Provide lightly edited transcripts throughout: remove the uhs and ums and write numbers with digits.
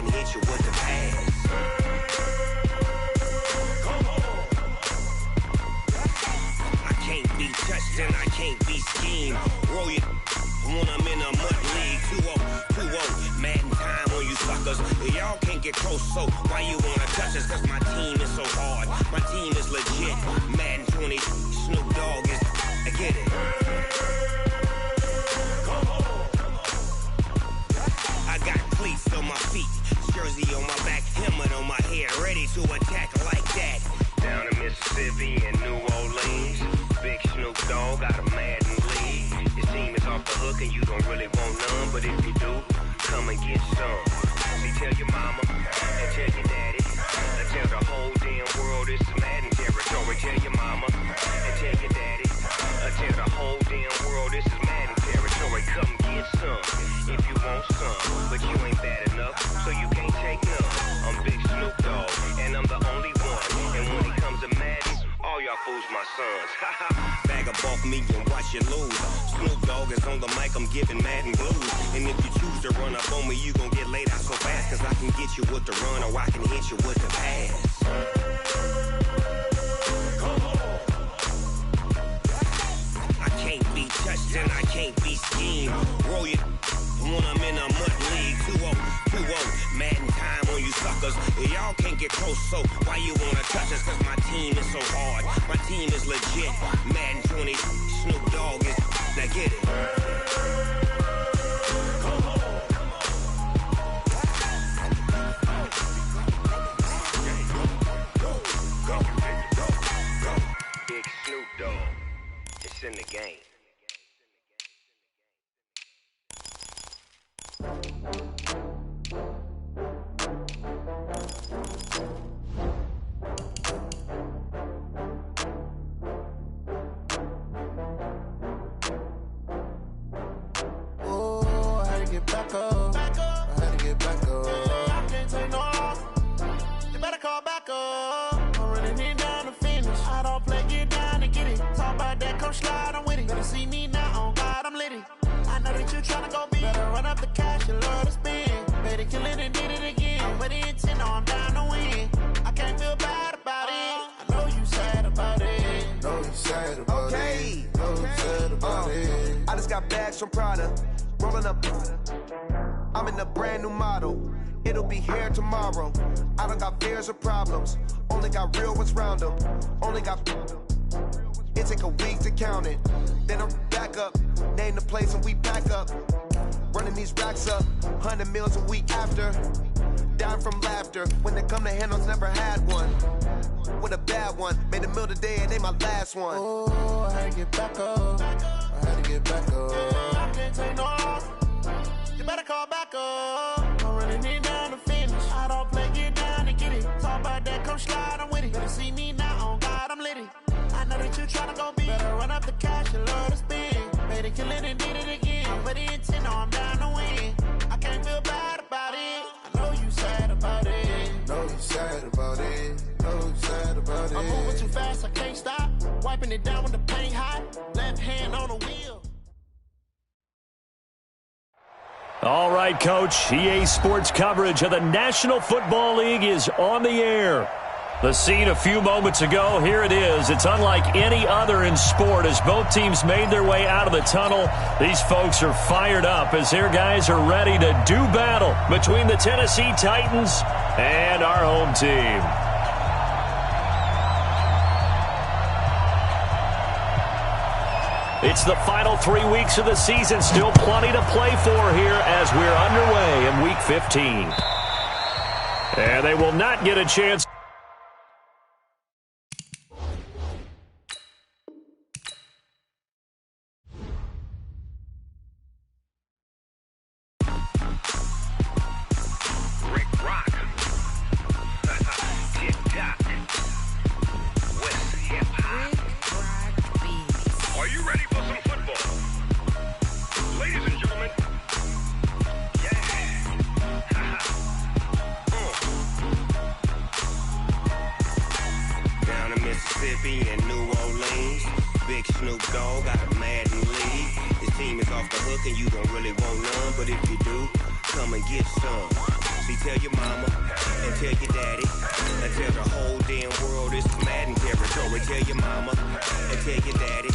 can hit you with the pass. I can't be touched and I can't be schemed. Roll you when I'm in a mud league. 2-0, Madden time on you suckers. Y'all can't get close, so why you wanna touch us? Cause my team is so hard. My team is legit. Madden 20, Snoop Dogg is, I get it. I got cleats on my feet, jersey on my back, helmet on my head, ready to attack like that. Down in Mississippi and New Orleans, big Snoop Dogg got a Madden league. His team is off the hook and you don't really want none, but if you do, come and get some. See, tell your mama and tell your daddy, and tell the whole damn world this is Madden territory. Tell your mama and tell your daddy, and tell the whole damn world this is Madden territory. Come get some if you want some, but you ain't bad enough, so you can't take none. I'm Big Snoop Dogg, and I'm the only one. And when it comes to Madden, all y'all fools my sons. Bag up off me and watch you lose. Snoop Dogg is on the mic, I'm giving Madden blues. And if you choose to run up on me, you gon' get laid out so fast. Cause I can get you with the run or I can hit you with the pass. I can't be touched and I can't be schemed. Roll you when I'm in a mud league. 2-0, Madden time on you suckers. Y'all can't get close, so why you wanna touch us? Cause my team is so hard. My team is legit. Madden 20, Snoop Dogg is, now get it. Big Snoop Dogg, it's in the game. Oh, I had to get back up. I had to get back up. I can't take no loss. You better call back up. I'm running it down to finish. I don't play, get down and get it. Talk about that, come slide, I'm with it. Better see me now, on God, I'm litty. I know that you tryna go big. Better run up the cash, you love to spend. Better kill it and did it again. I'm with the intent, no, I'm down to win. I can't feel bad about it. I know you sad about it. Know you sad about Okay. it. Know you sad about it. I just got bags from Prada, rolling up. I'm in a brand new model. It'll be here tomorrow. I don't got fears or problems. Only got real ones round them. Only got. It take a week to count it. Then I'm back up. Name the place and we back up. Running these racks up. 100 meals a week after. Dying from laughter. When they come to handles, never had one. With a bad one. Made a meal today and ain't my last one. Oh, I had to get back up. I had to get back up. I can't take no loss. You better call back up. I'm running it down to finish. I don't play, get down and get it. Talk about that, come slide, I'm with it. Better see me now, on God, I'm litty. I know that you tryna go big. Better run up the cash, you love to spend. Better kill it and did it again. I'm with the intent, no, I'm down to win. I can't feel bad about it. I know you sad about it. Know you sad about it. Know you sad about it. I'm moving too fast, I can't stop. Wiping it down with the paint hot. Left hand on the wheel. All right, Coach. EA Sports coverage of the National Football League is on the air. The scene a few moments ago, here it is. It's unlike any other in sport as both teams made their way out of the tunnel. These folks are fired up as their guys are ready to do battle between the Tennessee Titans and our home team. It's the final 3 weeks of the season. Still plenty to play for here as we're underway in Week 15. And they will not get a chance. Mississippi and New Orleans. Big Snoop Dogg got a Madden league. His team is off the hook and you don't really want none, but if you do, come and get some. See, tell your mama and tell your daddy and tell the whole damn world it's Madden territory. Tell your mama and tell your daddy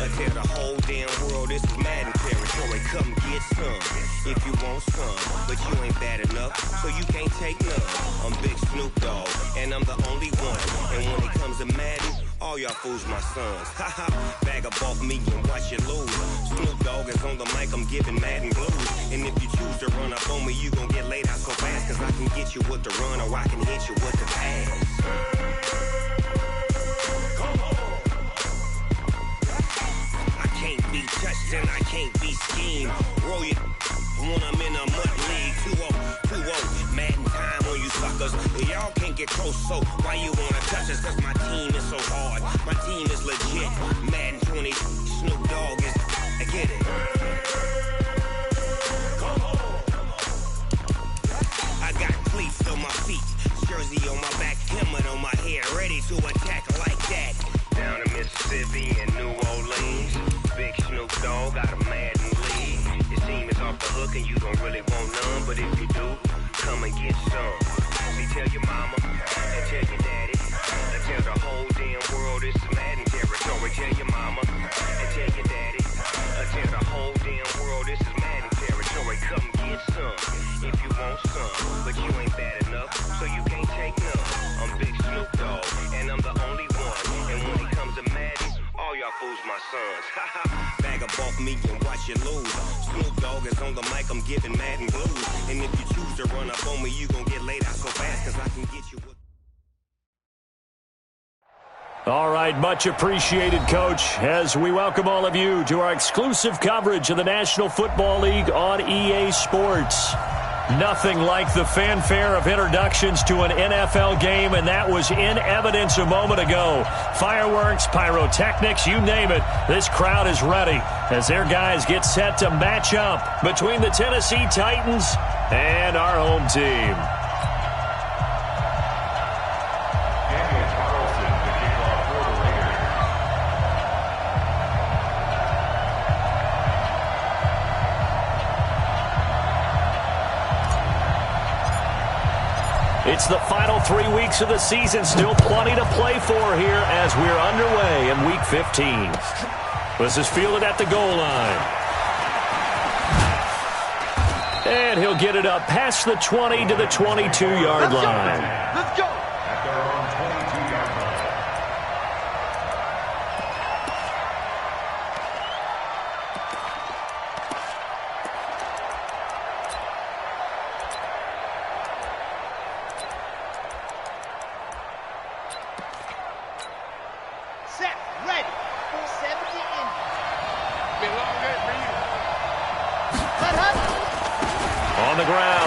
and tell the whole damn world it's Madden territory. Come get some if you want some, but you ain't bad enough, so you can't take none. I'm Big Snoop Dogg, and I'm the only one. And when it comes to Madden, all y'all fools my sons. Haha, bag up off me and watch you lose. Snoop Dogg is on the mic, I'm giving Madden blues. And if you choose to run up on me, you gon' get laid out so fast, cause I can get you with the run or I can hit you with the pass. Come on. I can't be touched and I can't be schemed. Roll it when I'm in a mud league. 2-0, Madden time on you suckers. Y'all can't get close, so why you wanna touch us? Cause my team is so hard, my team is legit. Madden 20, Snoop Dogg is, I get it. Come on. I got cleats on my feet, jersey on my back, helmet on my head, ready to attack like that. Down in Mississippi and New Orleans, Big Snoop Dogg got a Madden league. Your team is off the hook and you don't really want none, but if you do, come and get some. See, tell your mama and tell your daddy and tell the whole damn world it's Madden territory. Tell your mama and tell your daddy and tell the whole damn world this is Madden territory. Come get some if you want some, but you ain't bad enough, so you can't take none. I'm Big Snoop Dogg, and I'm the only one. And when it comes to Madden, all y'all fools my sons. Haha, bag up off me and watch you lose. Snoop Dogg is on the mic, I'm giving Madden blues. And if you choose to run up on me, you gon' get laid out so fast, cause I can get you with... All right, much appreciated, Coach, as we welcome all of you to our exclusive coverage of the National Football League on EA Sports. Nothing like the fanfare of introductions to an NFL game, and that was in evidence a moment ago. Fireworks, pyrotechnics, you name it. This crowd is ready as their guys get set to match up between the Tennessee Titans and our home team. It's the final 3 weeks of the season. Still plenty to play for here as we're underway in Week 15. This is fielded at the goal line. And he'll get it up past the 20 to the 22-yard line. Let's go.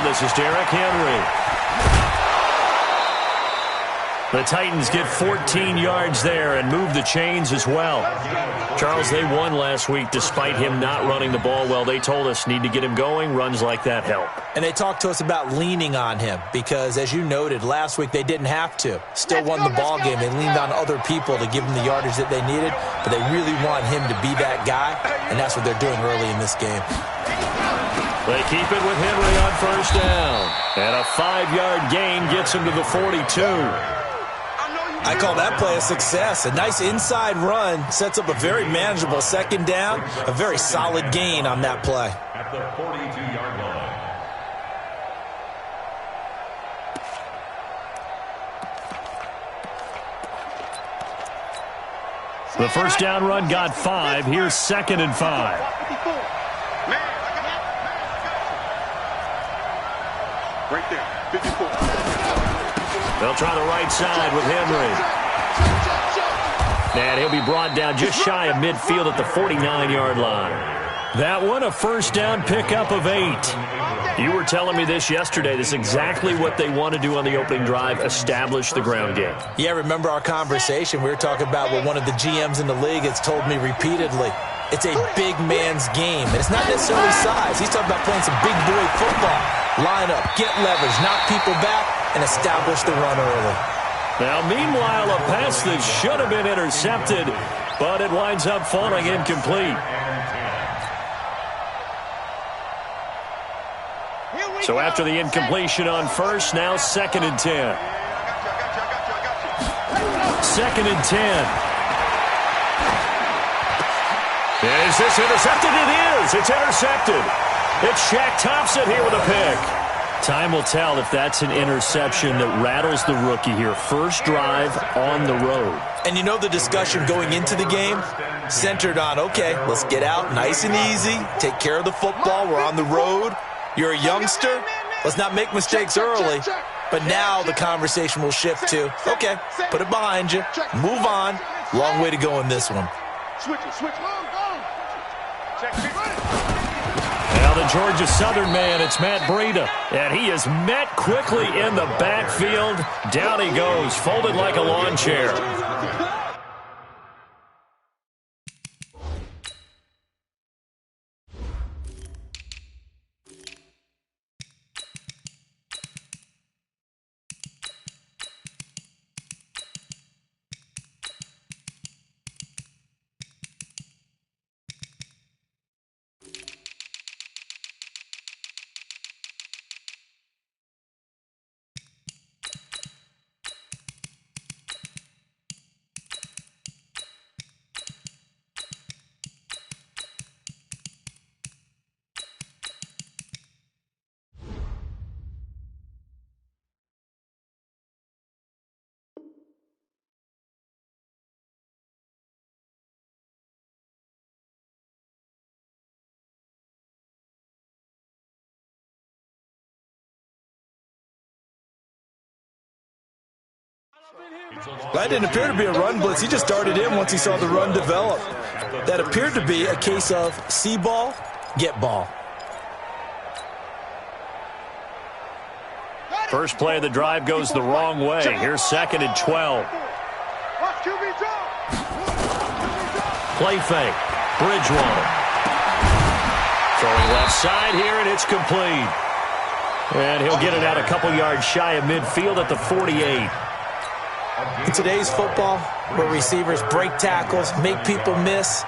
This is Derrick Henry. The Titans get 14 yards there and move the chains as well. Charles, they won last week despite him not running the ball well. They told us need to get him going. Runs like that help. And they talked to us about leaning on him because, as you noted, last week they didn't have to. Still won the ball game. They leaned on other people to give them the yardage that they needed, but they really want him to be that guy, and that's what they're doing early in this game. They keep it with Henry on first down. And a 5-yard gain gets him to the 42. I call that play a success. A nice inside run sets up a very manageable second down. A very solid gain on that play. At the 42-yard line. The first down run got 5. Here's 2nd and 5. Right there, 54. They'll try the right side with Henry. And he'll be brought down just shy of midfield at the 49-yard line. That one, a first down pickup of 8. You were telling me this yesterday. This is exactly what they want to do on the opening drive, establish the ground game. Yeah, remember our conversation? We were talking about what one of the GMs in the league has told me repeatedly. It's a big man's game, and it's not necessarily size. He's talking about playing some big boy football. Line up, get leverage, knock people back, and establish the run early. Now, meanwhile, a pass that should have been intercepted, but it winds up falling incomplete. So after the incompletion on first, now 2nd and 10. 2nd and 10. Is this intercepted? It is. It's intercepted. It's Shaq Thompson here with a pick. Time will tell if that's an interception that rattles the rookie here. First drive on the road. And you know the discussion going into the game? Centered on, okay, let's get out nice and easy. Take care of the football. We're on the road. You're a youngster. Let's not make mistakes early. But now the conversation will shift to, okay, put it behind you. Move on. Long way to go in this one. Now the Georgia Southern man, it's Matt Breida. And he is met quickly in the backfield. Down he goes, folded like a lawn chair. That didn't appear to be a run blitz. He just darted in once he saw the run develop. That appeared to be a case of see ball, get ball. First play of the drive goes the wrong way. Here's 2nd and 12. Play fake. Bridgewater. Throwing left side here, and it's complete. And he'll get it out a couple yards shy of midfield at the 48. In today's football, where receivers break tackles, make people miss,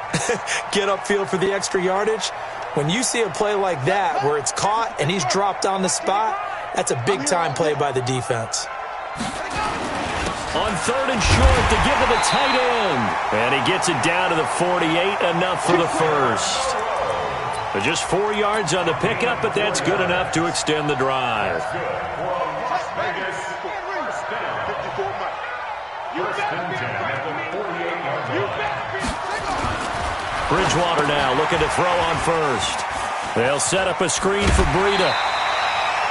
get upfield for the extra yardage, when you see a play like that where it's caught and he's dropped on the spot, that's a big-time play by the defense. On 3rd and short to give to the tight end. And he gets it down to the 48, enough for the first. But just 4 yards on the pickup, but that's good enough to extend the drive. Bridgewater now looking to throw on first. They'll set up a screen for Breida.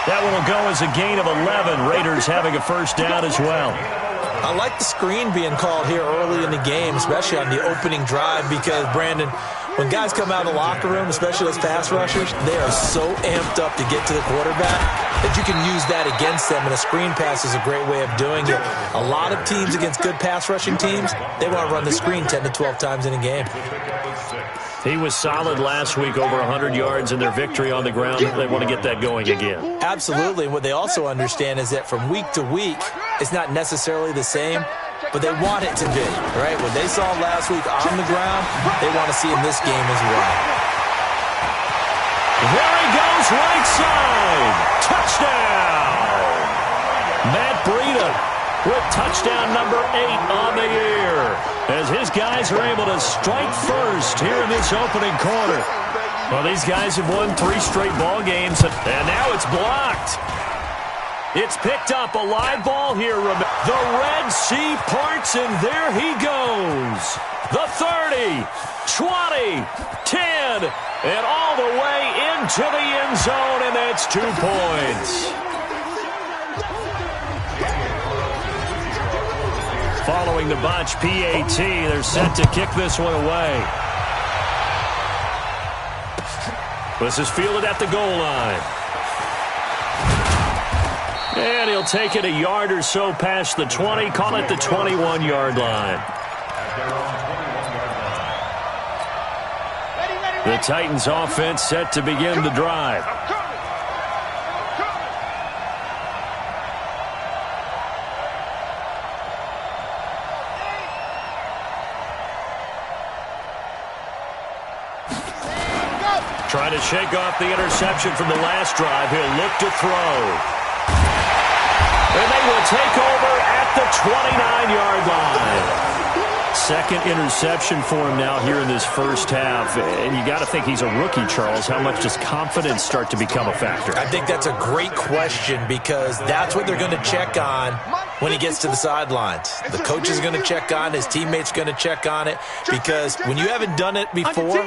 That one will go as a gain of 11. Raiders having a first down as well. I like the screen being called here early in the game, especially on the opening drive, because, Brandon, when guys come out of the locker room, especially as pass rushers, they are so amped up to get to the quarterback that you can use that against them, and a screen pass is a great way of doing it. A lot of teams against good pass rushing teams, they want to run the screen 10 to 12 times in a game. He was solid last week, over 100 yards in their victory on the ground. They want to get that going again. Absolutely. What they also understand is that from week to week, it's not necessarily the same, but they want it to be, right? What they saw last week on the ground, they want to see in this game as well. There he goes, right side. Touchdown. Matt Breida with touchdown number 8 on the year, as his guys are able to strike first here in this opening quarter. Well, these guys have won 3 straight ball games, and now it's blocked. It's picked up, a live ball here. The Red Sea parts, and there he goes. The 30, 20, 10, and all the way into the end zone, and that's 2 points. Following the botch PAT, they're set to kick this one away. This is fielded at the goal line. And he'll take it a yard or so past the 20, call it the 21-yard line. The Titans offense set to begin the drive. Trying Trying to shake off the interception from the last drive. He'll look to throw. And they will take over at the 29-yard line. Second interception for him now here in this first half. And you got to think he's a rookie, Charles. How much does confidence start to become a factor? I think that's a great question because that's what they're going to check on when he gets to the sidelines. The coach is going to check on, his teammates going to check on it, because when you haven't done it before,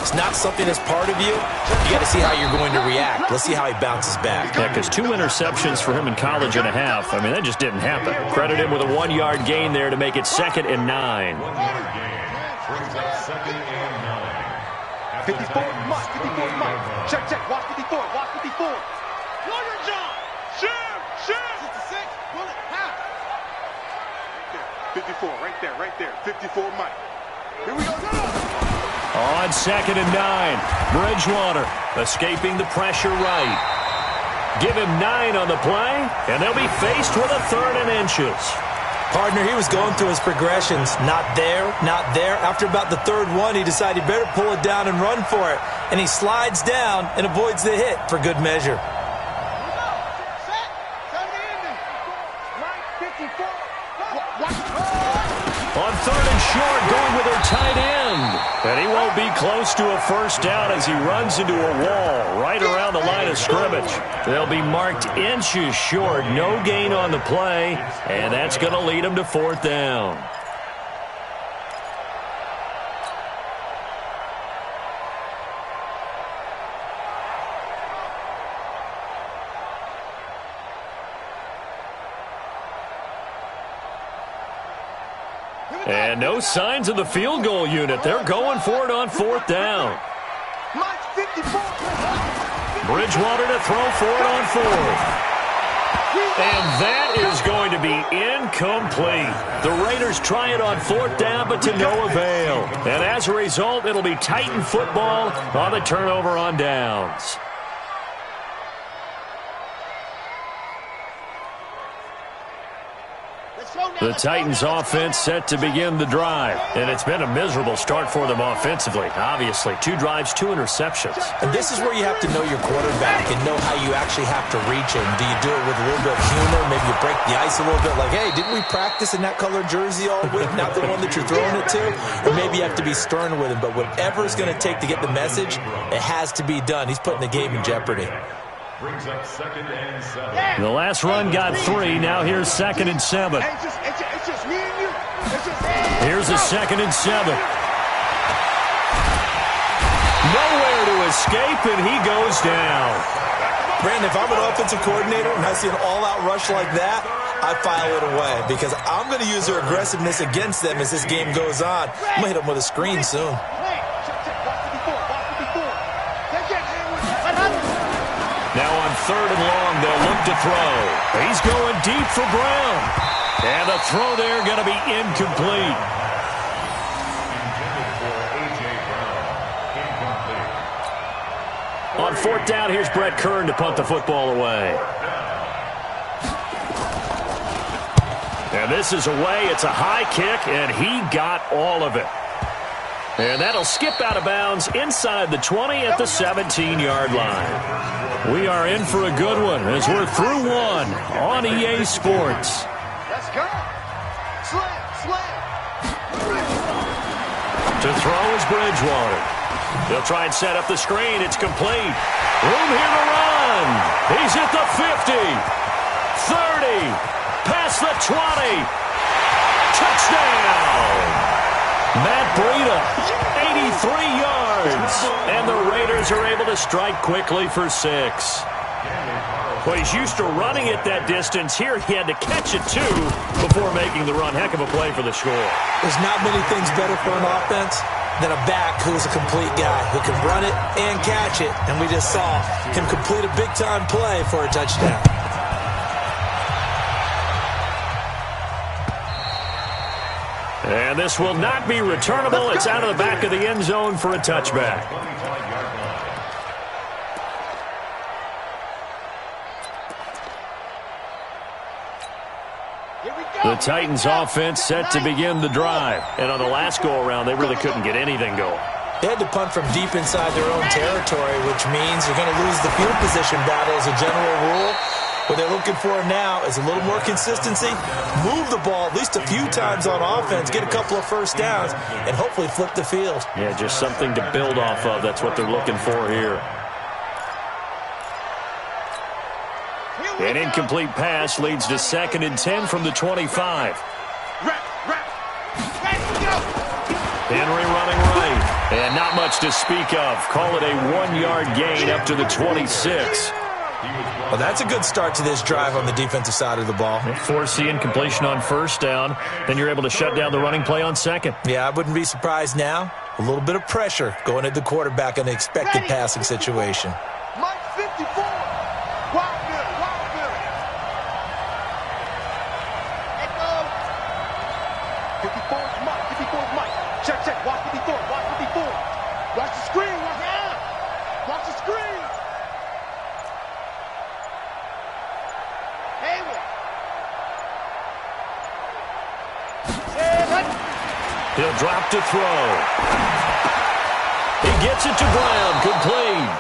it's not something that's part of you. You got to see how you're going to react. Let's see how he bounces back. Yeah, because 2 interceptions for him in college and a half. I mean, that just didn't happen. Credit him with a 1-yard gain there to make it 2nd and 9. 1-yard gain brings up 2nd and 9. 54, Mike, 54, Mike. Check, check, watch 54, watch 54. Lawyer John, shoot, shoot. 66, bullet, half. 54, right there, 54, Mike. Here we go, On 2nd and 9, Bridgewater escaping the pressure right. Give him 9 on the play, and they'll be faced with a 3rd and inches. Partner, he was going through his progressions. Not there, not there. After about the 3rd one, he decided he better pull it down and run for it. And he slides down and avoids the hit for good measure. On 3rd and short, going with their tight end. And he won't be close to a first down as he runs into a wall right around the line of scrimmage. They'll be marked inches short. No gain on the play, and that's going to lead them to 4th down. And no signs of the field goal unit. They're going for it on 4th down. Bridgewater to throw for it on 4th. And that is going to be incomplete. The Raiders try it on 4th down, but to no avail. And as a result, it'll be Titan football on the turnover on downs. The Titans offense set to begin the drive. And it's been a miserable start for them offensively. Obviously, 2 drives, 2 interceptions. And this is where you have to know your quarterback and know how you actually have to reach him. Do you do it with a little bit of humor? Maybe you break the ice a little bit like, hey, didn't we practice in that colored jersey all week? Not the one that you're throwing it to? Or maybe you have to be stern with him. But whatever it's going to take to get the message, it has to be done. He's putting the game in jeopardy. Brings up 2nd and 7. The last run got 3. Now here's 2nd and 7. It's just me and you. Here's a 2nd and 7. Nowhere to escape, and he goes down. Brandon, if I'm an offensive coordinator and I see an all-out rush like that, I file it away because I'm going to use their aggressiveness against them as this game goes on. I'm going to hit them with a screen soon. Now on 3rd and long, they'll look to throw. He's going deep for Brown. And the throw there going to be incomplete. Intended for A.J. Brown. Incomplete. On 4th down, here's Brett Kern to punt the football away. And this is away. It's a high kick, and he got all of it. And that'll skip out of bounds inside the 20 at the 17-yard line. We are in for a good one as we're through 1 on EA Sports. Let's go. Slam, slam. To throw is Bridgewater. They'll try and set up the screen. It's complete. Room here to run. He's at the 50. 30. Past the 20. Touchdown. Matt Breida, 83 yards. And the Raiders are able to strike quickly for 6. Well, he's used to running it that distance. Here he had to catch it, too, before making the run. Heck of a play for the score. There's not many things better for an offense than a back who's a complete guy, who can run it and catch it. And we just saw him complete a big-time play for a touchdown. And this will not be returnable. It's out of the back of the end zone for a touchback. The Titans offense set to begin the drive. And on the last go-around, they really couldn't get anything going. They had to punt from deep inside their own territory, which means you're going to lose the field position battle as a general rule. What they're looking for now is a little more consistency, move the ball at least a few times on offense, get a couple of first downs, and hopefully flip the field. Yeah, just something to build off of. That's what they're looking for here. An incomplete pass leads to 2nd and 10 from the 25. Henry running right. And not much to speak of. Call it a 1-yard gain up to the 26. Well, that's a good start to this drive on the defensive side of the ball. Force the incompletion on 1st down. Then you're able to shut down the running play on 2nd. Yeah, I wouldn't be surprised now. A little bit of pressure going at the quarterback in the expected passing situation. Mike 54. Wildville. Let go. 54 is Mike. 54 is Mike. Check. Watch 54. Watch 54. Watch the screen. Watch the screen. He'll drop to throw. He gets it to Brown, complete.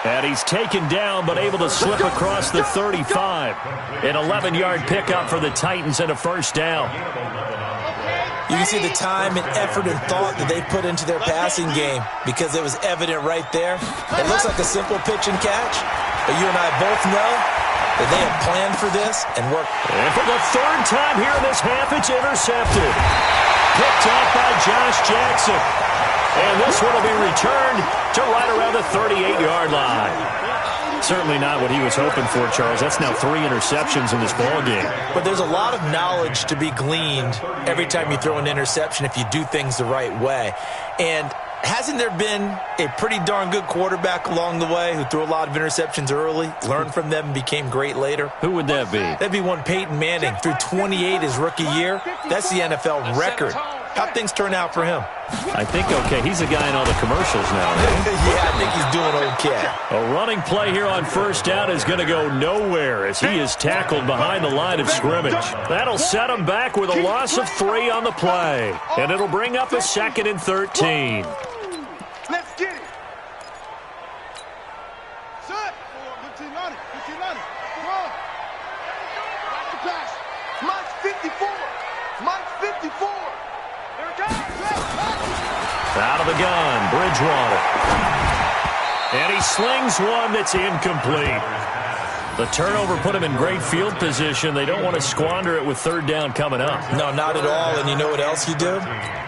And he's taken down but able to slip across the 35. An 11-yard pickup for the Titans and a 1st down. You can see the time and effort and thought that they put into their passing game because it was evident right there. It looks like a simple pitch and catch, but you and I both know that they have planned for this and worked. And for the 3rd time here in this half, it's intercepted. Picked off by Josh Jackson. And this one will be returned to right around the 38-yard line. Certainly not what he was hoping for, Charles. That's now 3 interceptions in this ballgame. But there's a lot of knowledge to be gleaned every time you throw an interception if you do things the right way. And hasn't there been a pretty darn good quarterback along the way who threw a lot of interceptions early, learned from them, and became great later? Who would that be? That'd be one Peyton Manning. Threw 28 his rookie year. That's the NFL record. How'd things turn out for him? I think okay. He's a guy in all the commercials now. Right? Yeah, I think he's doing okay. A running play here on 1st down is going to go nowhere as he is tackled behind the line of scrimmage. That'll set him back with a loss of 3 on the play. And it'll bring up a 2nd and 13. Let's get it. Set. 15-90. Come on. Watch the pass. Mike 54. Mike 54. Here it comes. Out of the gun, Bridgewater. And he slings one that's incomplete. The turnover put him in great field position. They don't want to squander it with 3rd down coming up. No, not at all. And you know what else you do?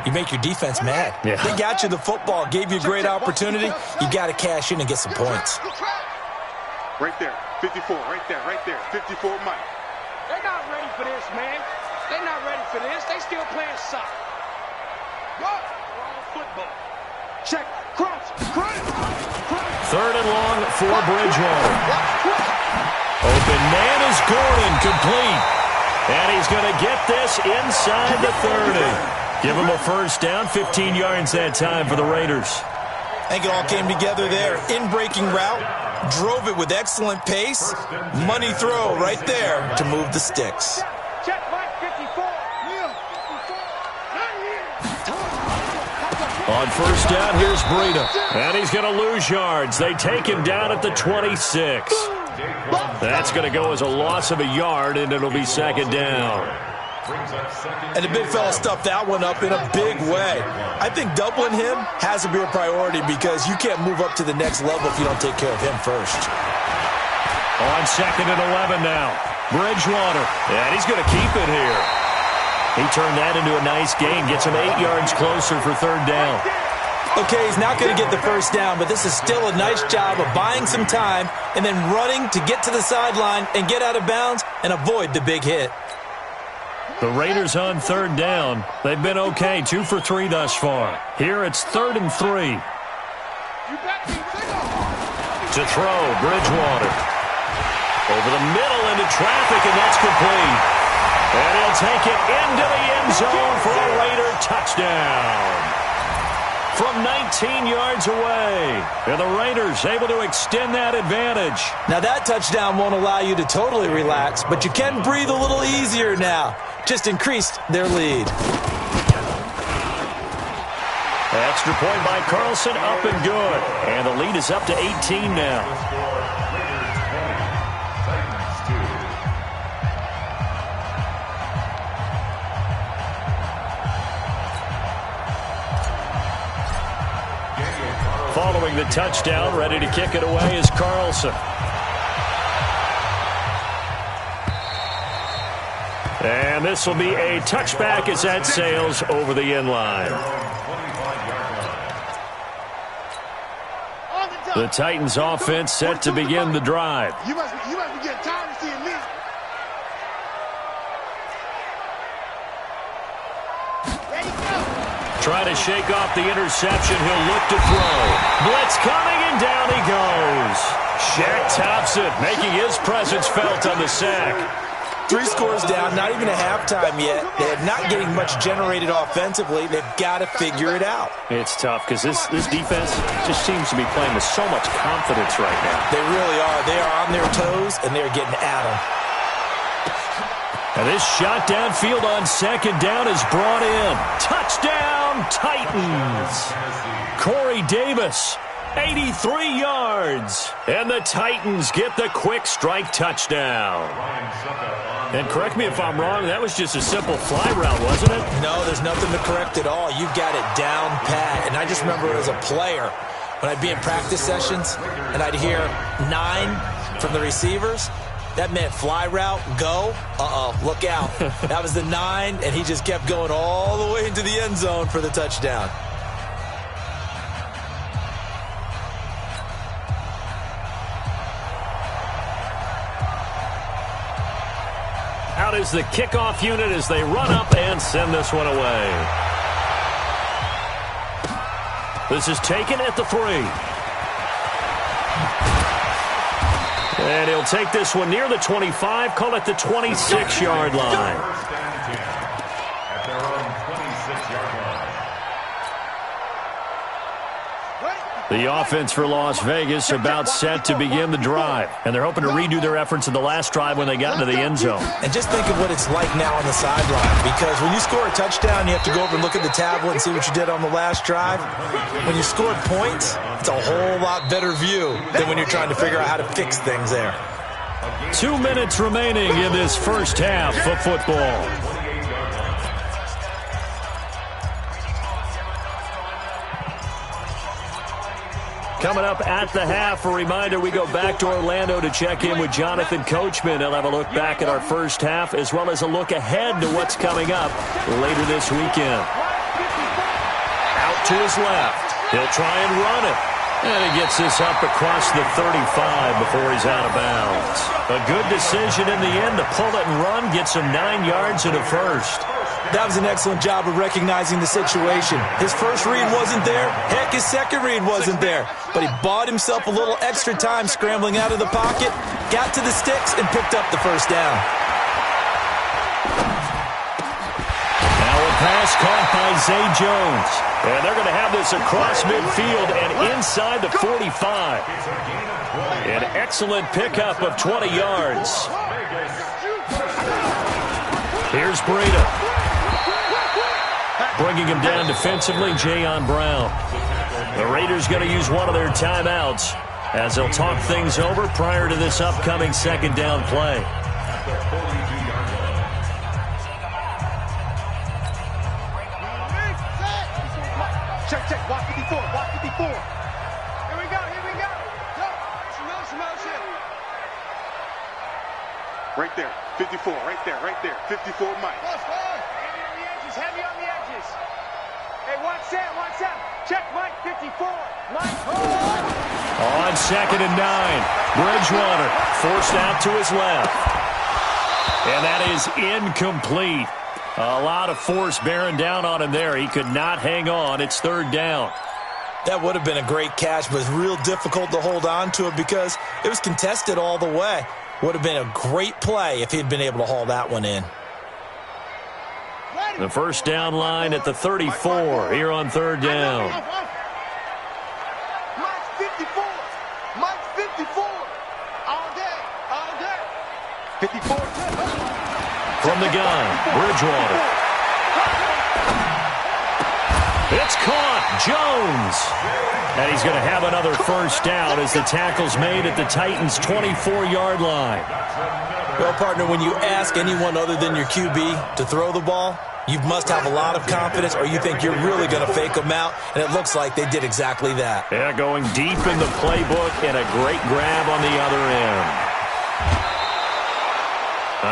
You make your defense mad. Yeah. They got you the football, gave you a great opportunity. You got to cash in and get some points. Right there. 54. Right there. 54 Mike. They're not ready for this, man. They're not ready for this. They still playing soccer. What? Wrong football. Check. Cross. 3rd and long for Bridgewater. Open man is Gordon, complete. And he's going to get this inside the 30. Give him a 1st down, 15 yards that time for the Raiders. I think it all came together there. In-breaking route, drove it with excellent pace. Money throw right there to move the sticks. Check Mike 54. On 1st down, here's Breida. And he's going to lose yards. They take him down at the 26. That's going to go as a loss of a yard, and it'll be 2nd down. And the big fella stuffed that one up in a big way. I think doubling him has to be a priority because you can't move up to the next level if you don't take care of him first. On 2nd and 11 now. Bridgewater. And he's going to keep it here. He turned that into a nice gain. Gets him 8 yards closer for 3rd down. Okay, he's not going to get the 1st down, but this is still a nice job of buying some time and then running to get to the sideline and get out of bounds and avoid the big hit. The Raiders on 3rd down. They've been okay, 2 for 3 thus far. Here it's 3rd and 3. To throw, Bridgewater. Over the middle into traffic, and that's complete. And he'll take it into the end zone for a Raider touchdown. From 19 yards away. And the Raiders able to extend that advantage. Now that touchdown won't allow you to totally relax, but you can breathe a little easier now. Just increased their lead. Extra point by Carlson, up and good. And the lead is up to 18 now. Following the touchdown, ready to kick it away is Carlson. And this will be a touchback as that sails over the end line. The Titans offense set to begin the drive. You must be getting tired of seeing me. Trying to shake off the interception. He'll look to throw. Blitz coming, and down he goes. Shaq Thompson making his presence felt on the sack. 3 scores down, not even a halftime yet. They're not getting much generated offensively. They've got to figure it out. It's tough because this defense just seems to be playing with so much confidence right now. They really are. They are on their toes, and they're getting at them. And this shot downfield on second down is brought in. Touchdown, Titans. Corey Davis, 83 yards. And the Titans get the quick strike touchdown. And correct me if I'm wrong, that was just a simple fly route, wasn't it? No, there's nothing to correct at all. You've got it down pat. And I just remember as a player, when I'd be in practice sessions and I'd hear 9 from the receivers, that meant fly route, go, look out. That was the 9, and he just kept going all the way into the end zone for the touchdown. Out is the kickoff unit as they run up and send this one away. This is taken at the 3. And he'll take this one near the 25, call it the 26-yard line. First down and 10 at their own 26-yard line. The offense for Las Vegas about set to begin the drive. And they're hoping to redo their efforts in the last drive when they got into the end zone. And just think of what it's like now on the sideline. Because when you score a touchdown, you have to go over and look at the tablet and see what you did on the last drive. When you scored points, it's a whole lot better view than when you're trying to figure out how to fix things there. 2 minutes remaining in this first half of football. Coming up at the half, a reminder, we go back to Orlando to check in with Jonathan Coachman. He'll have a look back at our first half as well as a look ahead to what's coming up later this weekend. Out to his left. He'll try and run it. And he gets this up across the 35 before he's out of bounds. A good decision in the end to pull it and run, gets him 9 yards and a first. That was an excellent job of recognizing the situation. His first read wasn't there. Heck, his second read wasn't there. But he bought himself a little extra time scrambling out of the pocket, got to the sticks, and picked up the first down. Now a pass caught by Zay Jones. And they're going to have this across midfield and inside the 45. An excellent pickup of 20 yards. Here's Breida. Bringing him down defensively, Jayon Brown. The Raiders going to use one of their timeouts as they'll talk things over prior to this upcoming second down play. Check, watch 54, watch 54. Here we go. Go. Motion. Right there, 54, right there. 54, Mike. Heavy on the edges. Hey, watch Sam. Check Mike, 54. Mike. On second and 9, Bridgewater forced out to his left. And that is incomplete. A lot of force bearing down on him there. He could not hang on. It's third down. That would have been a great catch, but it's real difficult to hold on to it because it was contested all the way. Would have been a great play if he'd been able to haul that one in. The first down line at the 34 here on third down. Mike's 54. All day. 54. From the gun, Bridgewater. It's caught. Jones. And he's going to have another first down as the tackle's made at the Titans' 24-yard line. Well, partner, when you ask anyone other than your QB to throw the ball, you must have a lot of confidence or you think you're really going to fake them out, and it looks like they did exactly that. Yeah, going deep in the playbook and a great grab on the other end.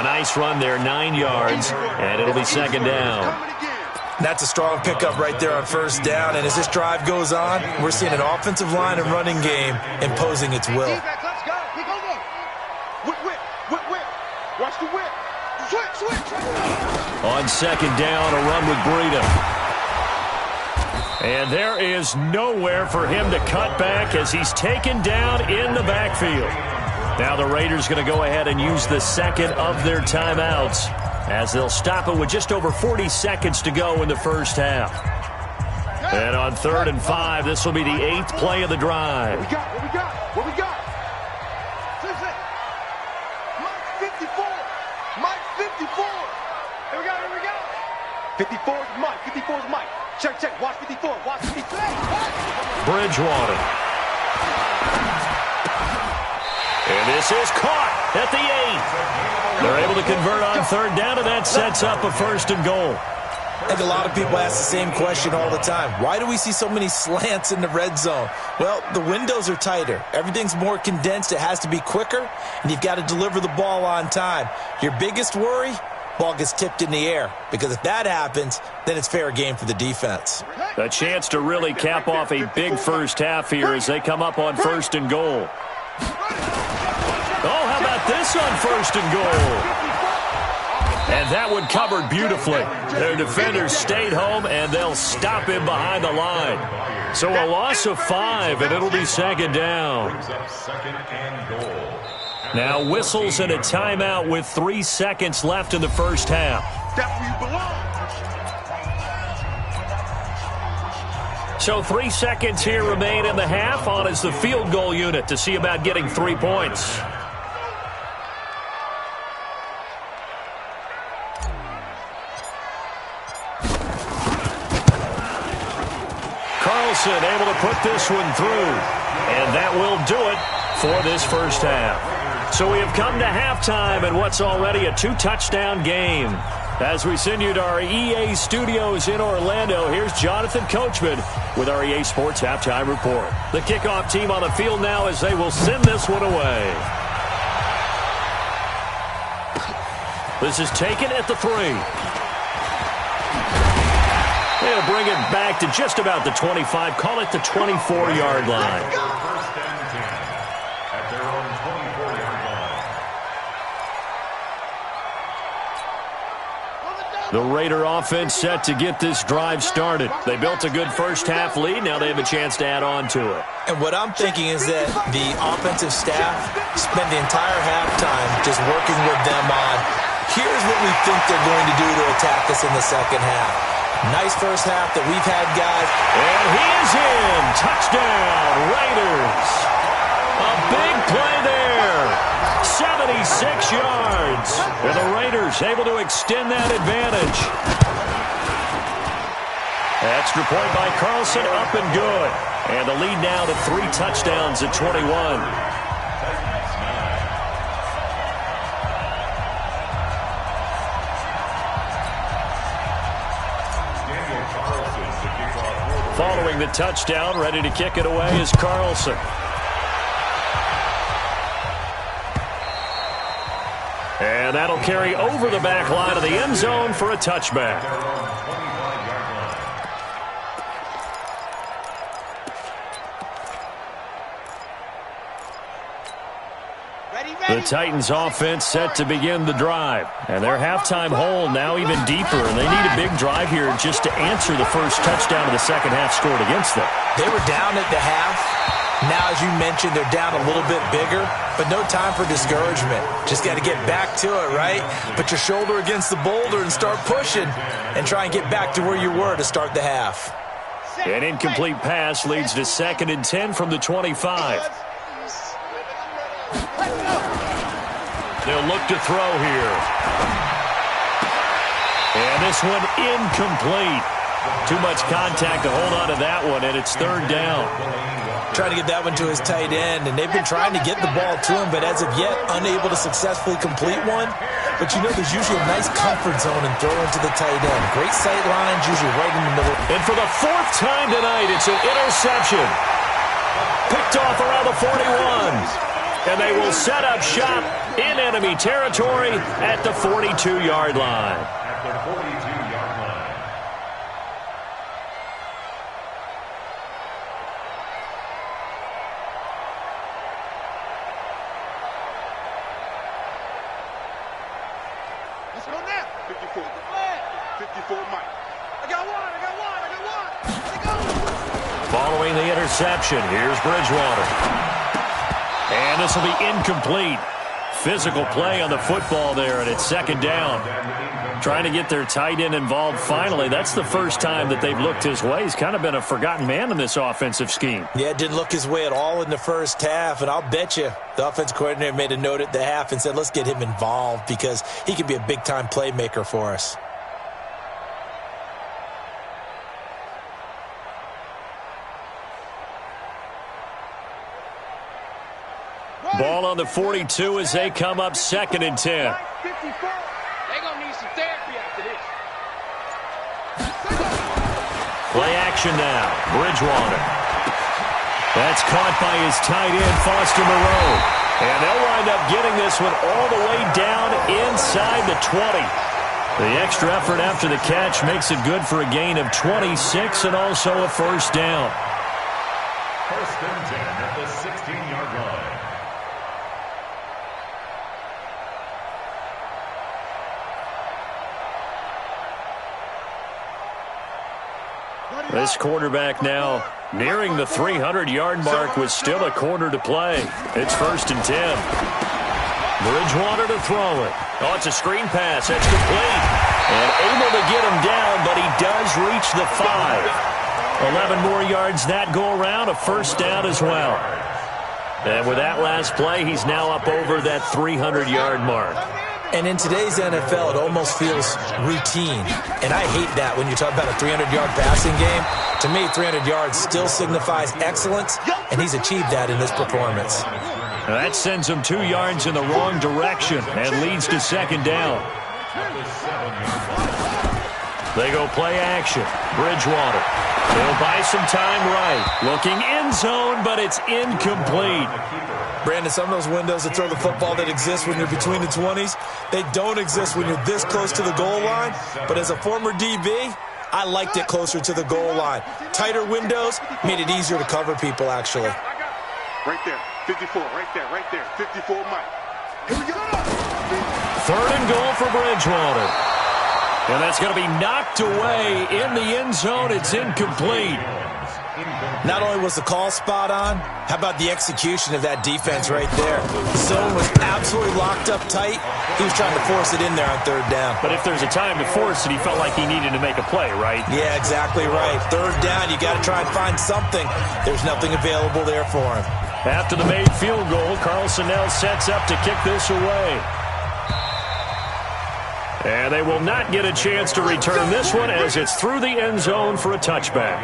A nice run there, 9 yards, and it'll be second down. That's a strong pickup right there on first down, and as this drive goes on, we're seeing an offensive line and running game imposing its will. Let's go. Whip. Watch the whip. Switch. On second down, a run with Breida. And there is nowhere for him to cut back as he's taken down in the backfield. Now the Raiders going to go ahead and use the second of their timeouts as they'll stop it with just over 40 seconds to go in the first half. And on 3rd and 5, this will be the 8th play of the drive. What we got? Mike 54. Here we go. 54 is Mike. Check. Watch 54. Bridgewater. And this is caught at the 8. They're able to convert on 3rd down, and that sets up a 1st and goal. I think a lot of people ask the same question all the time. Why do we see so many slants in the red zone? Well, the windows are tighter. Everything's more condensed. It has to be quicker, and you've got to deliver the ball on time. Your biggest worry? Ball gets tipped in the air, because if that happens, then it's fair game for the defense. A chance to really cap off a big first half here as they come up on 1st and goal. Oh, how about this on 1st and goal? And that one covered beautifully. Their defenders stayed home, and they'll stop him behind the line. So a loss of 5, and it'll be second down. Now whistles and a timeout with 3 seconds left in the first half. That's where you belong. So 3 seconds here remain in the half. On is the field goal unit to see about getting 3 points. Carlson able to put this one through. And that will do it for this first half. So we have come to halftime in what's already a 2-touchdown game. As we send you to our EA studios in Orlando, here's Jonathan Coachman with our EA Sports Halftime Report. The kickoff team on the field now as they will send this one away. This is taken at the 3. They'll bring it back to just about the 25, call it the 24-yard line. The Raider offense set to get this drive started. They built a good first half lead. Now they have a chance to add on to it. And what I'm thinking is that the offensive staff spent the entire halftime just working with them on, here's what we think they're going to do to attack us in the second half. Nice first half that we've had, guys. And he is in. Touchdown, Raiders. A big play there. 76 yards. And the Raiders able to extend that advantage. Extra point by Carlson, up and good. And the lead now to 3 touchdowns at 21. Following the touchdown, ready to kick it away is Carlson. And that'll carry over the back line of the end zone for a touchback. The Titans offense set to begin the drive. And their halftime hole now even deeper. And they need a big drive here just to answer the first touchdown of the second half scored against them. They were down at the half. Now, as you mentioned, they're down a little bit bigger, but no time for discouragement. Just got to get back to it, right? Put your shoulder against the boulder and start pushing and try and get back to where you were to start the half. An incomplete pass leads to 2nd and 10 from the 25. They'll look to throw here. And this one incomplete. Too much contact to hold on to that one, and it's third down. Trying to get that one to his tight end, and they've been trying to get the ball to him, but as of yet, unable to successfully complete one. But you know, there's usually a nice comfort zone in throwing to the tight end. Great sight lines, usually right in the middle. And for the fourth time tonight, it's an interception. Picked off around the 41. And they will set up shop in enemy territory at the 42-yard line. At the 42-yard line. Let's go now. 54. 54, Mike. I got one. Let's go. Following the interception, here's Bridgewater. And this will be incomplete. Physical play on the football there, and it's second down. Trying to get their tight end involved finally. That's the first time that they've looked his way. He's kind of been a forgotten man in this offensive scheme. Yeah, it didn't look his way at all in the first half, and I'll bet you the offense coordinator made a note at the half and said, let's get him involved because he can be a big-time playmaker for us. Ball on the 42 as they come up second and 10. 54. They're going to need some therapy after this. Play action now. Bridgewater. That's caught by his tight end, Foster Moreau. And they'll wind up getting this one all the way down inside the 20. The extra effort after the catch makes it good for a gain of 26 and also a first down. First and 10 at the 16-yard line. This quarterback now nearing the 300-yard mark with still a quarter to play. It's first and 10. Bridgewater to throw it. Oh, it's a screen pass. That's complete. And able to get him down, but he does reach the 5. 11 more yards that go around, a first down as well. And with that last play, he's now up over that 300-yard mark. And in today's NFL, it almost feels routine. And I hate that when you talk about a 300-yard passing game. To me, 300 yards still signifies excellence, and he's achieved that in this performance. Now that sends him 2 yards in the wrong direction and leads to second down. They go play action. Bridgewater. They'll buy some time right. Looking end zone, but it's incomplete. Brandon, some of those windows to throw the football that exist when you're between the 20s, they don't exist when you're this close to the goal line. But as a former DB, I liked it closer to the goal line. Tighter windows made it easier to cover people, actually. Right there. 54. Right there. 54, Mike. Here we go. Third and goal for Bridgewater. And that's going to be knocked away in the end zone. It's incomplete. Not only was the call spot on, how about the execution of that defense right there? Zone was absolutely locked up tight. He was trying to force it in there on third down. But if there's a time to force it, he felt like he needed to make a play, right? Yeah, exactly right. Third down, you got to try and find something. There's nothing available there for him. After the made field goal, Carlson now sets up to kick this away. And they will not get a chance to return this one as it's through the end zone for a touchback.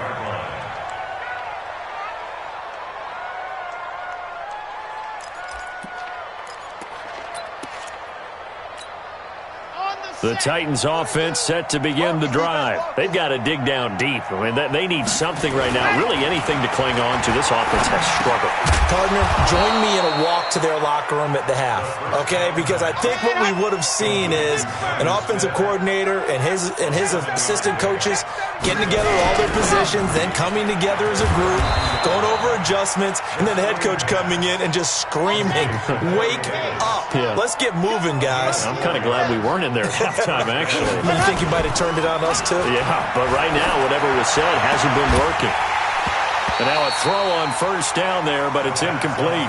The Titans offense set to begin the drive. They've got to dig down deep. I mean, they need something right now, really anything to cling on to. This offense has struggled. Partner, join me in a walk to their locker room at the half, okay? Because I think what we would have seen is an offensive coordinator and his assistant coaches getting together all their positions, then coming together as a group, going over adjustments, and then the head coach coming in and just screaming, wake up. Yeah. Let's get moving, guys. I'm kind of glad we weren't in there at halftime, actually. You think you might have turned it on us, too? Yeah, but right now, whatever was said hasn't been working. And now a throw on first down there, but it's incomplete.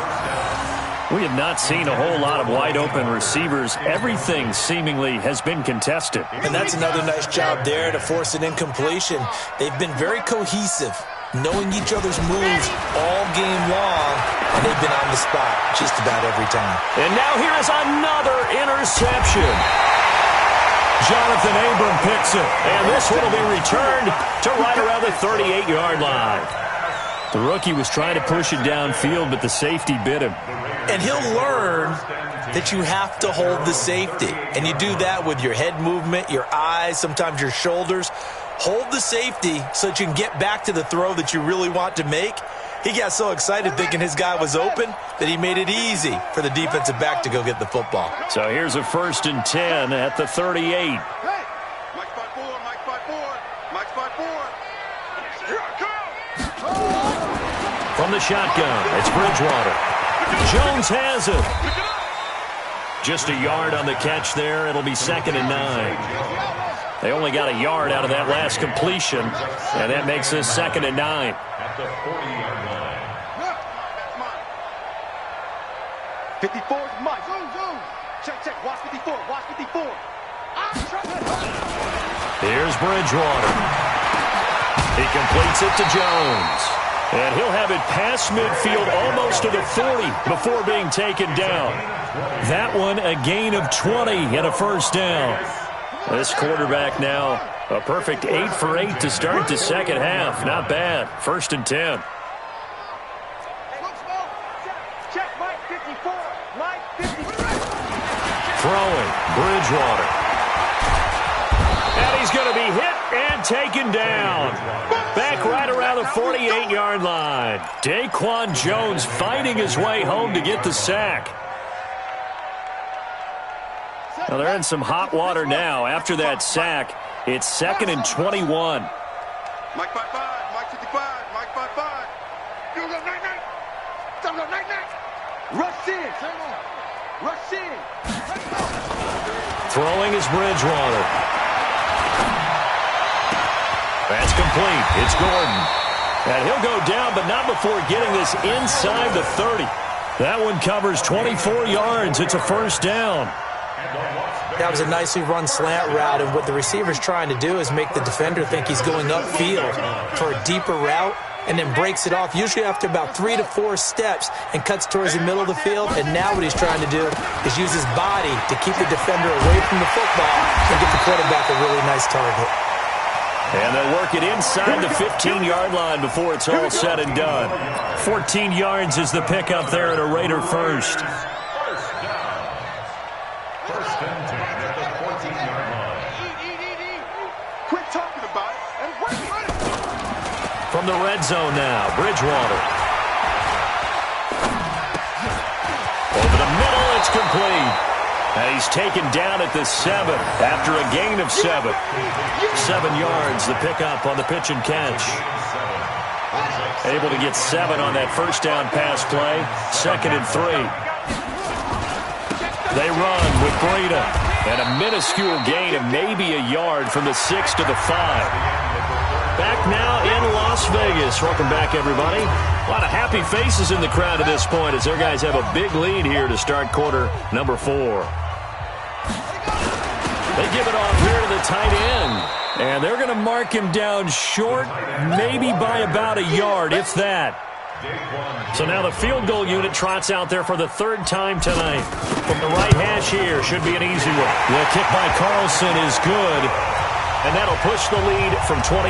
We have not seen a whole lot of wide-open receivers. Everything seemingly has been contested. And that's another nice job there to force an incompletion. They've been very cohesive, knowing each other's moves all game long, and they've been on the spot just about every time. And now here is another interception. Jonathan Ethan Abram picks it. And this one will be returned to right around the 38-yard line. The rookie was trying to push it downfield, but the safety bit him. And he'll learn that you have to hold the safety. And you do that with your head movement, your eyes, sometimes your shoulders. Hold the safety so that you can get back to the throw that you really want to make. He got so excited thinking his guy was open that he made it easy for the defensive back to go get the football. So here's a 1st and 10 at the 38. Hey, Mike 5-4, Mike 5-4, Mike 5-4. Here I come. From the shotgun, it's Bridgewater. Jones has it. Just a yard on the catch there. It'll be 2nd and 9. They only got a yard out of that last completion, and that makes this 2nd and 9. At the 40-yard line. 54 is Mike. Check. Watch 54. Watch 54. Here's Bridgewater. He completes it to Jones. And he'll have it past midfield almost to the 40 before being taken down. That one a gain of 20 and a 1st down. This quarterback now a perfect 8 for 8 to start the second half. Not bad. 1st and 10. Check Mike 54. Mike 54. Throwing. Bridgewater. And he's going to be hit and taken down. Back right around the 48-yard line. Daquan Jones fighting his way home to get the sack. Now they're in some hot water now. After that sack, it's 2nd and 21. Mike 5-5. Mike 55. Mike 5-5. Go, night. Rush in. Rush in. Throwing is Bridgewater. That's complete. It's Gordon. And he'll go down, but not before getting this inside the 30. That one covers 24 yards. It's a 1st down. That was a nicely run slant route, and what the receiver's trying to do is make the defender think he's going upfield for a deeper route, and then breaks it off, usually after about 3 to 4 steps, and cuts towards the middle of the field. And now what he's trying to do is use his body to keep the defender away from the football and get the quarterback a really nice target. And they'll work it inside the 15-yard line before it's all said and done. 14 yards is the pickup there at a Raider 1st. First and 10 at the 14-yard line. Quit talking about it and run it. From the red zone now, Bridgewater. Over the middle, it's complete. And he's taken down at the 7 after a gain of 7. 7 yards, the pickup on the pitch and catch. Able to get 7 on that 1st down pass play. 2nd and 3. They run with Breda. And a minuscule gain of maybe a yard from the 6 to the 5. Back now in Las Vegas. Welcome back, everybody. A lot of happy faces in the crowd at this point as their guys have a big lead here to start quarter number 4. They give it off here to the tight end. And they're going to mark him down short, maybe by about a yard, if that. So now the field goal unit trots out there for the 3rd time tonight. From the right hash here, should be an easy one. The kick by Carlson is good. And that'll push the lead from 24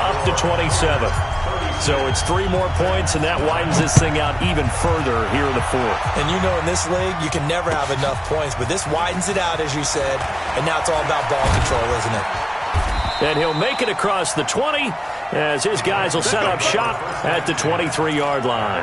up to 27. So it's 3 more points, and that widens this thing out even further here in the 4th. And you know in this league, you can never have enough points, but this widens it out, as you said, and now it's all about ball control, isn't it? And he'll make it across the 20 as his guys will set up shop at the 23-yard line.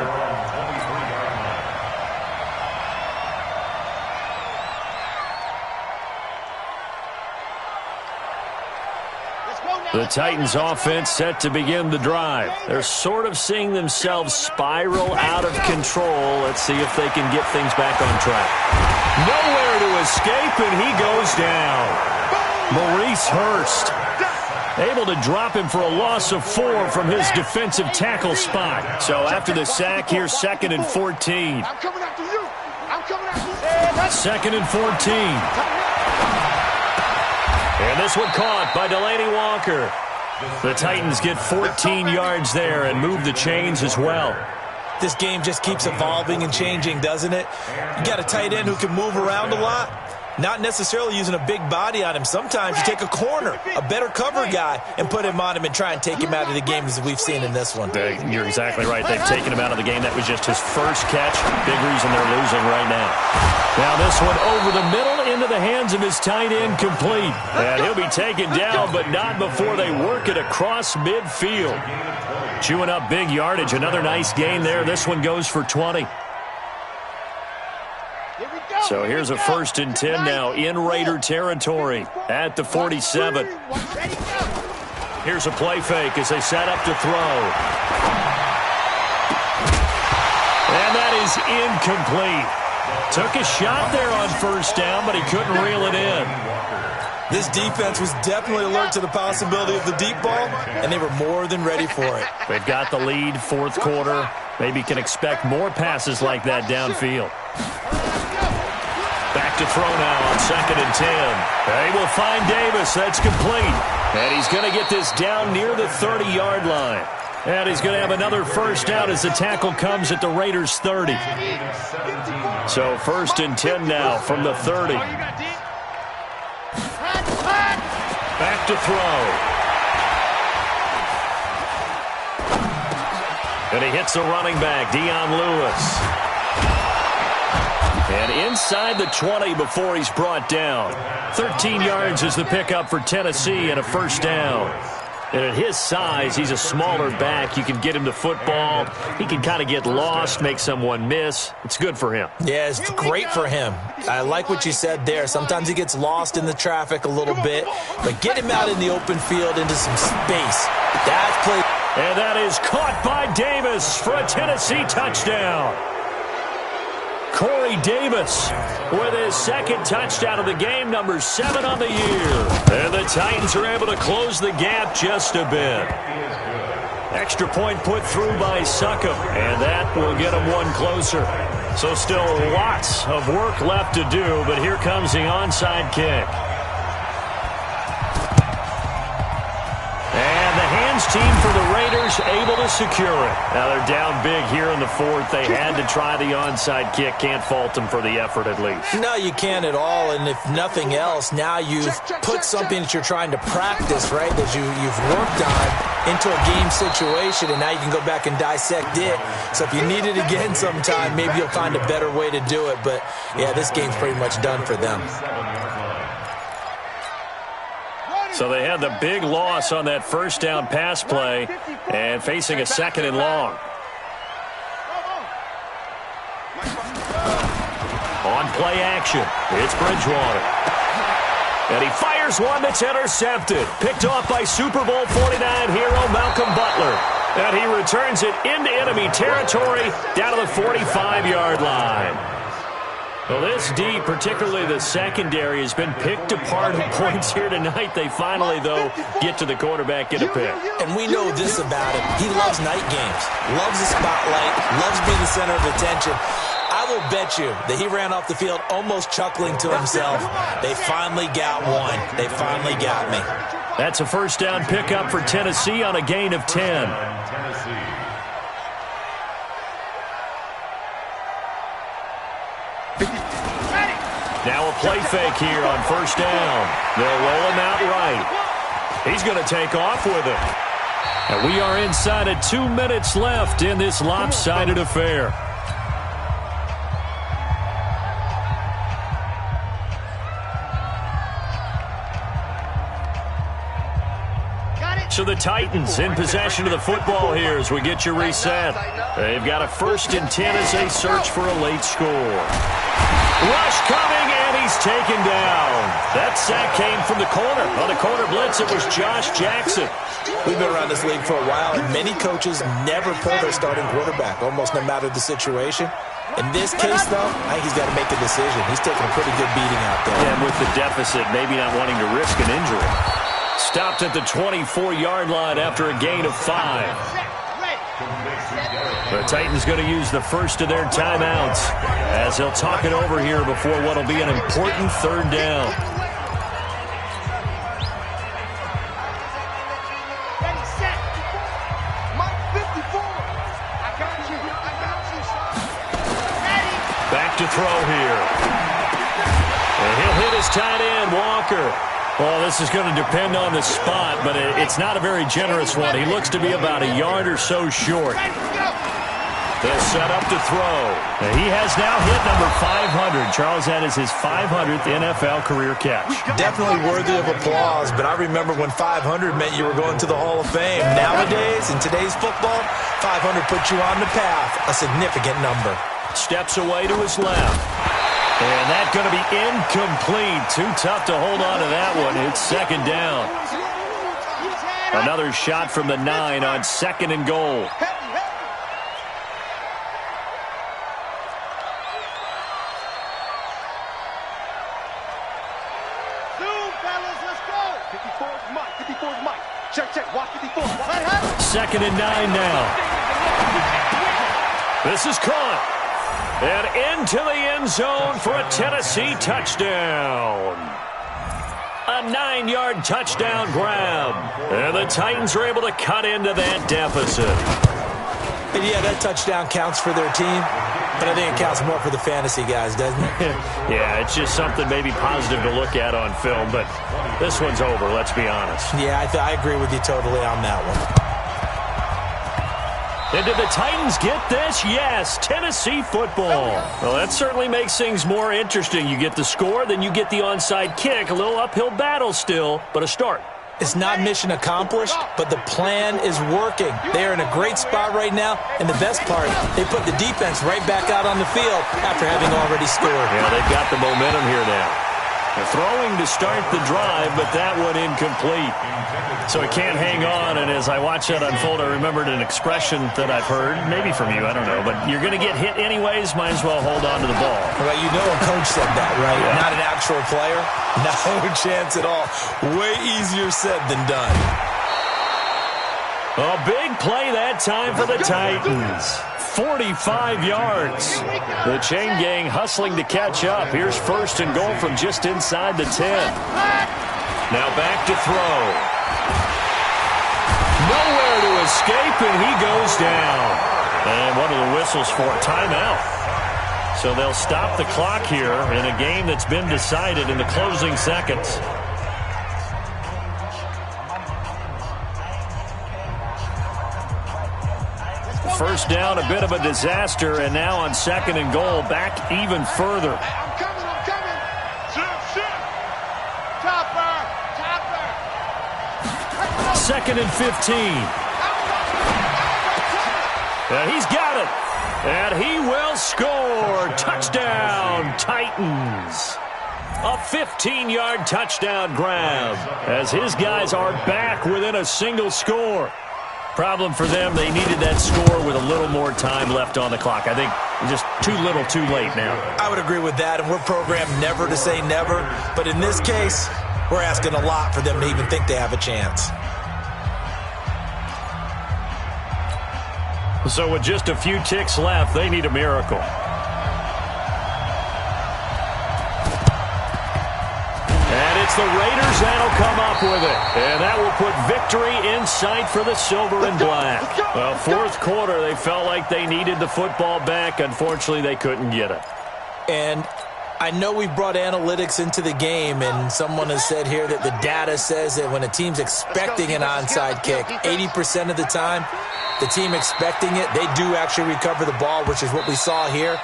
The Titans offense set to begin the drive. They're sort of seeing themselves spiral out of control. Let's see if they can get things back on track. Nowhere to escape, and he goes down. Maurice Hurst able to drop him for a loss of 4 from his defensive tackle spot. So after the sack, here's 2nd and 14. I'm coming after you. I'm coming after you. 2nd and 14. And this one caught by Delaney Walker. The Titans get 14 yards there and move the chains as well. This game just keeps evolving and changing, doesn't it? You got a tight end who can move around a lot. Not necessarily using a big body on him. Sometimes you take a corner, a better cover guy, and put him on him and try and take him out of the game as we've seen in this one. You're exactly right. They've taken him out of the game. That was just his first catch. Big reason they're losing right now. Now this one over the middle into the hands of his tight end, complete. And he'll be taken down, but not before they work it across midfield. Chewing up big yardage. Another nice gain there. This one goes for 20. So here's a 1st and 10 now in Raider territory at the 47. Here's a play fake as they set up to throw. And that is incomplete. Took a shot there on 1st down, but he couldn't reel it in. This defense was definitely alert to the possibility of the deep ball, and they were more than ready for it. They've got the lead, 4th quarter. Maybe can expect more passes like that downfield. Back to throw now on 2nd and 10. They will find Davis. That's complete. And he's going to get this down near the 30-yard line. And he's going to have another 1st down as the tackle comes at the Raiders' 30. So 1st and 10 now from the 30. Back to throw. And he hits the running back, Dion Lewis. And inside the 20 before he's brought down. 13 yards is the pickup for Tennessee and a 1st down. And at his size, he's a smaller back. You can get him the football. He can kind of get lost, make someone miss. It's good for him. Yeah, it's great for him. I like what you said there. Sometimes he gets lost in the traffic a little bit. But get him out in the open field into some space. That's play. And that is caught by Davis for a Tennessee touchdown. Corey Davis with his 2nd touchdown of the game, number 7 on the year. And the Titans are able to close the gap just a bit. Extra point put through by Succop, and that will get them one closer. So still lots of work left to do, but here comes the onside kick. And the hands team for the Raiders able to secure it. Now they're down big here in the 4th. They had to try the onside kick. Can't fault them for the effort at least. No, you can't at all. And if nothing else, now you've put something that you're trying to practice, right, that you've worked on into a game situation, and now you can go back and dissect it. So if you need it again sometime, maybe you'll find a better way to do it. But, yeah, this game's pretty much done for them. So they had the big loss on that 1st down pass play and facing a 2nd and long. On play action, it's Bridgewater. And he fires one that's intercepted. Picked off by Super Bowl 49 hero Malcolm Butler. And he returns it into enemy territory down to the 45-yard line. Well, this D, particularly the secondary, has been picked apart at points here tonight. They finally, though, get to the quarterback, get a pick. And we know this about him. He loves night games, loves the spotlight, loves being the center of attention. I will bet you that he ran off the field almost chuckling to himself. They finally got one. They finally got me. That's a 1st down pickup for Tennessee on a gain of 10. Now a play fake here on 1st down. They'll roll him out right. He's going to take off with it. And we are inside of 2 minutes left in this lopsided affair. So the Titans in possession of the football here as we get you reset. They've got a 1st and 10 as they search for a late score. Rush coming, and he's taken down. That sack came from the corner. On the corner blitz, it was Josh Jackson. We've been around this league for a while, and many coaches never pull their starting quarterback, almost no matter the situation. In this case, though, I think he's got to make a decision. He's taking a pretty good beating out there. Yeah, and with the deficit, maybe not wanting to risk an injury. Stopped at the 24-yard line after a gain of 5. The Titans going to use the first of their timeouts as they'll talk it over here before what will be an important 3rd down. Back to throw here. And he'll hit Tucker. Well, this is going to depend on the spot, but it's not a very generous one. He looks to be about a yard or so short. They'll set up to throw. He has now hit number 500. Charles, that is his 500th NFL career catch. Definitely worthy of applause, but I remember when 500 meant you were going to the Hall of Fame. Nowadays, in today's football, 500 puts you on the path, a significant number. Steps away to his left. And that's going to be incomplete. Too tough to hold on to that one. It's second down. Another shot from the 9 on 2nd and goal. Second and 9 now. This is caught. And into the end zone for a Tennessee touchdown. A 9-yard touchdown grab. And the Titans are able to cut into that deficit. And yeah, that touchdown counts for their team, but I think it counts more for the fantasy guys, doesn't it? Yeah, it's just something maybe positive to look at on film, but this one's over, let's be honest. Yeah, I agree with you totally on that one. And did the Titans get this? Yes, Tennessee football. Well, that certainly makes things more interesting. You get the score, then you get the onside kick. A little uphill battle still, but a start. It's not mission accomplished, but the plan is working. They're in a great spot right now, and the best part, they put the defense right back out on the field after having already scored. Yeah, they've got the momentum here now. They're throwing to start the drive, but that one incomplete. So it can't hang on, and as I watch that unfold, I remembered an expression that I've heard, maybe from you, I don't know, but you're going to get hit anyways, might as well hold on to the ball. Well, you know a coach said that, right? Yeah. Not an actual player? No chance at all. Way easier said than done. A big play that time for the Titans. 45 yards. The chain gang hustling to catch up. Here's 1st and goal from just inside the 10. Now back to throw. Nowhere to escape, and he goes down. And one of the whistles for a timeout. So they'll stop the clock here in a game that's been decided in the closing seconds. First down, a bit of a disaster, and now on 2nd and goal, back even further. I'm coming. Shift. Chopper. 2nd and 15. And he's got it. And he will score. Touchdown, Titans. A 15-yard touchdown grab as his guys are back within a single score. Problem for them, they needed that score with a little more time left on the clock. I think just too little, too late now. I would agree with that, and we're programmed never to say never. But in this case, we're asking a lot for them to even think they have a chance. So with just a few ticks left, they need a miracle. And it's the Raiders that'll come up with it. And that will put victory in sight for the silver and black. Well, 4th quarter, they felt like they needed the football back. Unfortunately, they couldn't get it. And I know we've brought analytics into the game, and someone has said here that the data says that when a team's expecting an onside kick, 80% of the time, the team expecting it, they do actually recover the ball, which is what we saw here.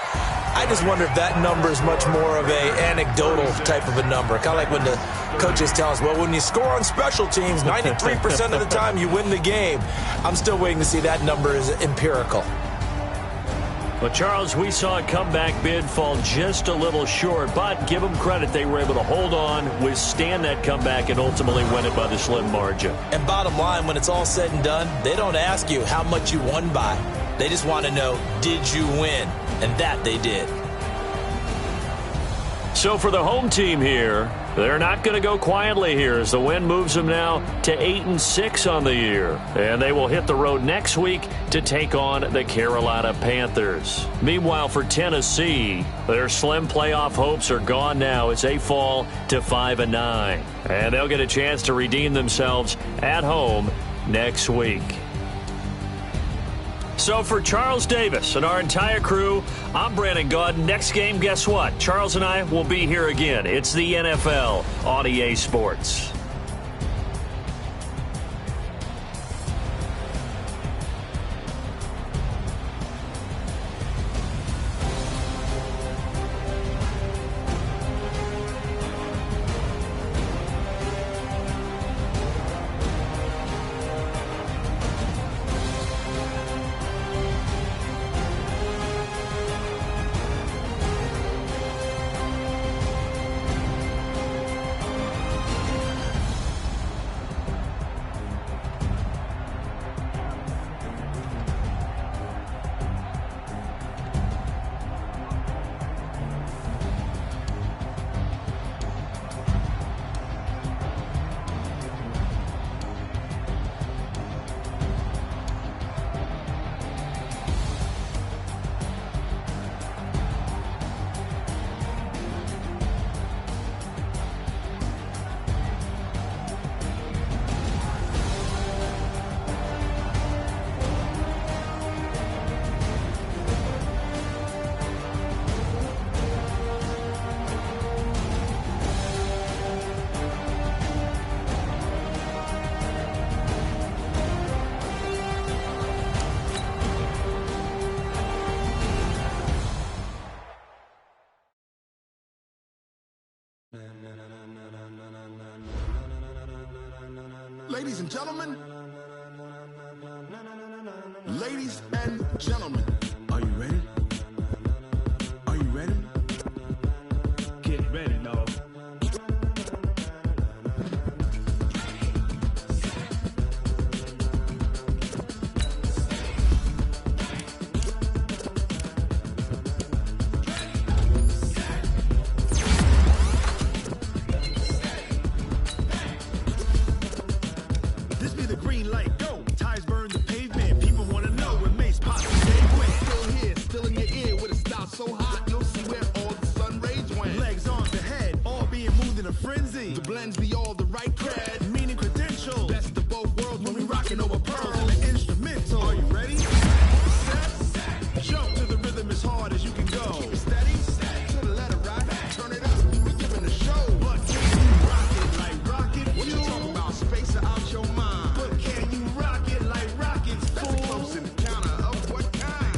I just wonder if that number is much more of a anecdotal type of a number. Kind of like when the coaches tell us, well, when you score on special teams, 93% of the time you win the game. I'm still waiting to see that number is empirical. Well, Charles, we saw a comeback bid fall just a little short, but give them credit. They were able to hold on, withstand that comeback, and ultimately win it by the slim margin. And bottom line, when it's all said and done, they don't ask you how much you won by. They just want to know, did you win? And that they did. So for the home team here, they're not going to go quietly here as the win moves them now to 8-6 on the year. And they will hit the road next week to take on the Carolina Panthers. Meanwhile, for Tennessee, their slim playoff hopes are gone now as they fall to 5-9. And they'll get a chance to redeem themselves at home next week. So for Charles Davis and our entire crew, I'm Brandon Gaud. Next game, guess what? Charles and I will be here again. It's the NFL on EA Sports. Ladies and gentlemen, ladies and gentlemen, are you ready? Are you ready? Get ready, dog. This be the green light, go. Tires burn the pavement. People want to know where Mace pops the day went. Still here, still in your ear with a style so hot, you'll see where all the sun rays went. Legs on the head, all being moved in a frenzy. The blends be all the right cred, meaning credentials. Best of both worlds when we rockin' over pearls and the instrumental. Are you ready? Set, jump to the rhythm as hard as you can go. Keep it steady, to the letter right. Turn it up, we giving a show. But can you rock it like rocket? What you talking about? Space out your mind. But can you rock it like rockets? That's a close encounter of what kind?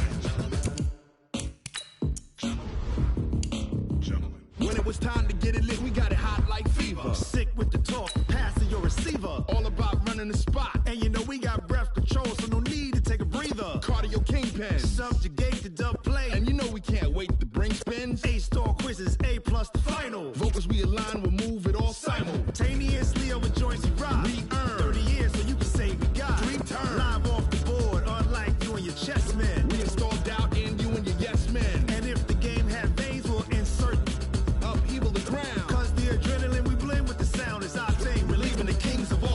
Gentlemen. When it was time to get it lit, we got it hot like fever. Sick with the talk, passing your receiver. All about running the spot. And you know we got breath control, so no need to take a breather. Cardio kingpin, subjugate the dub play. And you know we can't wait to bring spins. A-star quizzes, A+ the final. Vocals we align, we'll move it all simultaneously over joints we rock. We earn 30 years, so you can say we got 3 turns. Live off the board, unlike you and your chess men. We install doubt in you and your yes men. And if the game had veins, we'll insert upheaval the ground. Cause the adrenaline we blend with the sound is our thing. Relieving the kings of all